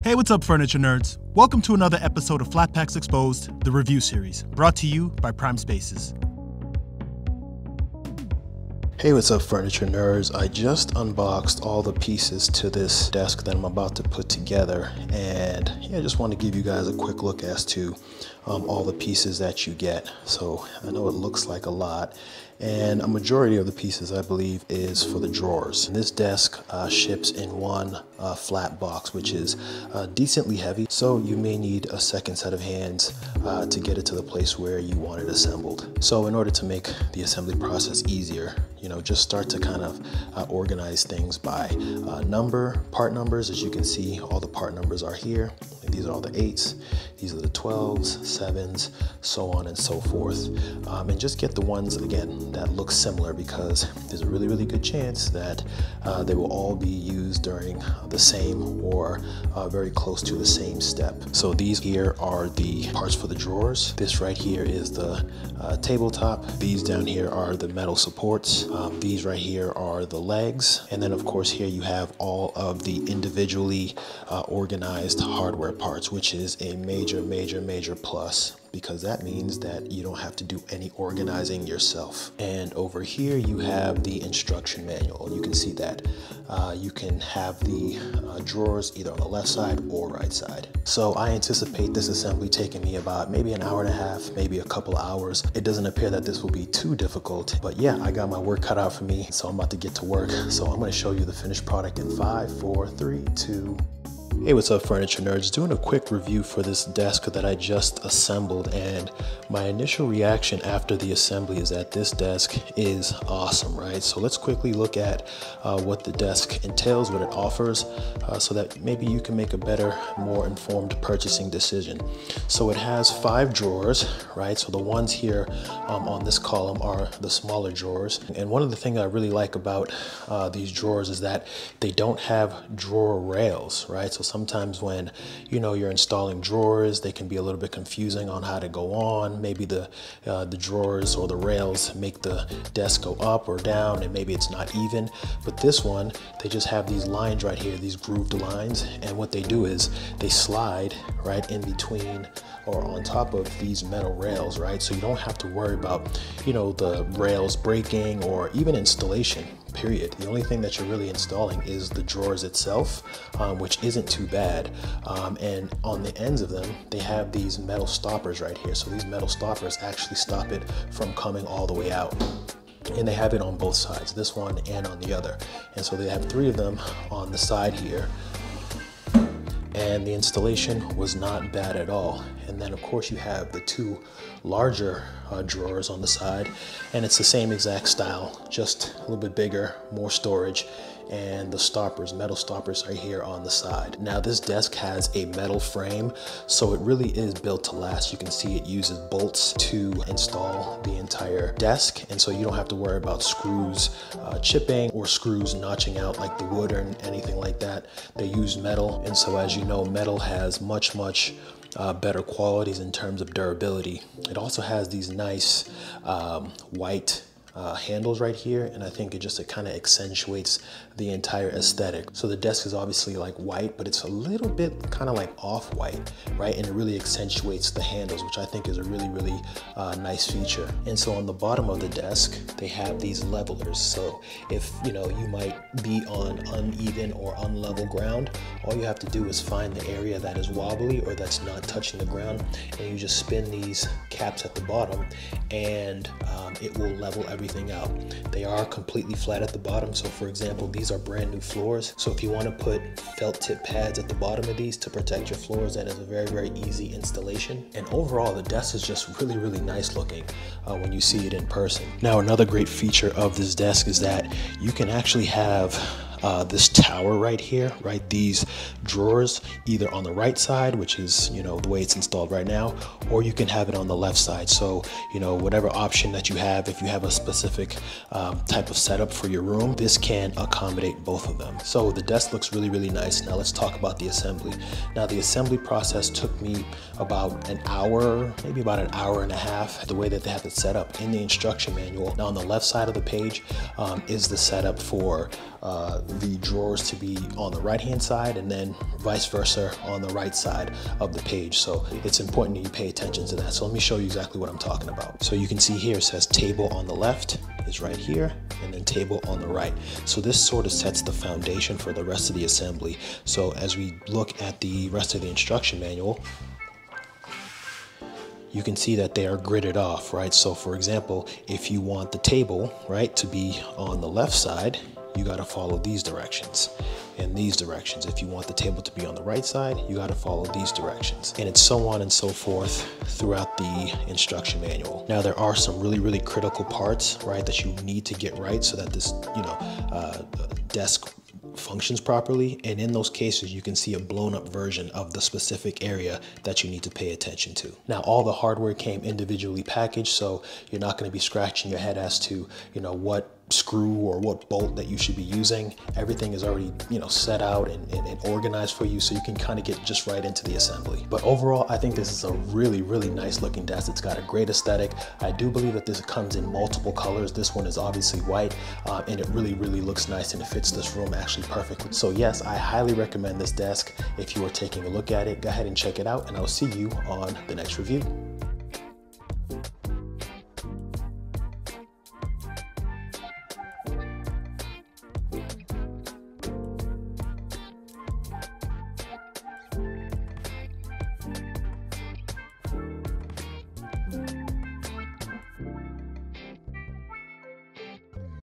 Hey, what's up, furniture nerds? Welcome to another episode of Flat Packs Exposed, the review series, brought to you by Prime Spaces. Hey, what's up, furniture nerds? I just unboxed all the pieces to this desk that I'm about to put together, and I just want to give you guys a quick look as to all the pieces that you get. So I know it looks like a lot, and a majority of the pieces, I believe, is for the drawers. And this desk ships in one flat box, which is decently heavy, so you may need a second set of hands to get it to the place where you want it assembled. So in order to make the assembly process easier, just start to kind of organize things by part numbers. As you can see, all the part numbers are here. These are all the 8s, these are the 12s, 7s, so on and so forth. And just get the ones, again, that look similar, because there's a really good chance that they will all be used during the same or very close to the same step. So these here are the parts for the drawers. This right here is the tabletop. These down here are the metal supports. These right here are the legs. And then of course here you have all of the individually organized hardware parts, which is a major plus, because that means that you don't have to do any organizing yourself. And over here you have the instruction manual. You can see that you can have the drawers either on the left side or right side. So I anticipate this assembly taking me about maybe an hour and a half, maybe a couple hours. It doesn't appear that this will be too difficult, but yeah, I got my work cut out for me, so I'm about to get to work. So I'm going to show you the finished product in 5, 4, 3, 2. Hey, what's up, furniture nerds? Doing a quick review for this desk that I just assembled, and my initial reaction after the assembly is that this desk is awesome, right? So let's quickly look at what the desk entails, what it offers, so that maybe you can make a better, more informed purchasing decision. So it has 5 drawers, right? So the ones here on this column are the smaller drawers. And one of the things I really like about these drawers is that they don't have drawer rails, right? So sometimes when you're installing drawers, they can be a little bit confusing on how to go on. Maybe the drawers or the rails make the desk go up or down, and maybe it's not even. But this one, they just have these lines right here, these grooved lines, and what they do is they slide right in between or on top of these metal rails, right? So you don't have to worry about the rails breaking or even installation. Period. The only thing that you're really installing is the drawers itself, which isn't too bad. And on the ends of them, they have these metal stoppers right here. So these metal stoppers actually stop it from coming all the way out. And they have it on both sides, this one and on the other. And so they have 3 of them on the side here. And the installation was not bad at all. And then of course you have the 2 larger drawers on the side, and it's the same exact style, just a little bit bigger, more storage, and the stoppers, metal stoppers, are here on the side. Now this desk has a metal frame, so it really is built to last. You can see it uses bolts to install the entire desk, and so you don't have to worry about screws chipping or screws notching out like the wood or anything like that. They use metal, and so as you know, metal has much better qualities in terms of durability. It also has these nice white handles right here, and I think it kind of accentuates the entire aesthetic. So the desk is obviously like white, but it's a little bit kind of like off-white, right? And it really accentuates the handles, which I think is a really nice feature. And so on the bottom of the desk, they have these levelers. So if you might be on uneven or unlevel ground, all you have to do is find the area that is wobbly or that's not touching the ground, and you just spin these caps at the bottom, and it will level everything out. They are completely flat at the bottom. So for example, these are brand new floors. So if you want to put felt tip pads at the bottom of these to protect your floors, that is a very easy installation. And overall, the desk is just really nice looking when you see it in person. Now, another great feature of this desk is that you can actually have this tower right here, right? These drawers either on the right side, which is, the way it's installed right now, or you can have it on the left side. So, whatever option that you have, if you have a specific type of setup for your room, this can accommodate both of them. So the desk looks really nice. Now let's talk about the assembly. Now the assembly process took me about an hour, maybe about an hour and a half, the way that they have it set up in the instruction manual. Now on the left side of the page is the setup for the drawers to be on the right hand side and then vice versa on the right side of the page. So it's important that you pay attention to that. So let me show you exactly what I'm talking about. So you can see here it says table on the left is right here, and then table on the right. So this sort of sets the foundation for the rest of the assembly. So as we look at the rest of the instruction manual, you can see that they are gridded off, right? So for example, if you want the table, right, to be on the left side, you got to follow these directions and these directions. If you want the table to be on the right side, you got to follow these directions. And it's so on and so forth throughout the instruction manual. Now there are some really critical parts, right, that you need to get right so that this, desk functions properly, and in those cases you can see a blown up version of the specific area that you need to pay attention to. Now all the hardware came individually packaged, so you're not going to be scratching your head as to what screw or what bolt that you should be using. Everything is already set out and organized for you, so you can kind of get just right into the assembly. But overall, I think this is a really nice looking desk. It's got a great aesthetic. I do believe that this comes in multiple colors. This one is obviously white, and it really looks nice, and it fits this room actually perfectly. So yes, I highly recommend this desk. If you are taking a look at it, go ahead and check it out, and I'll see you on the next review.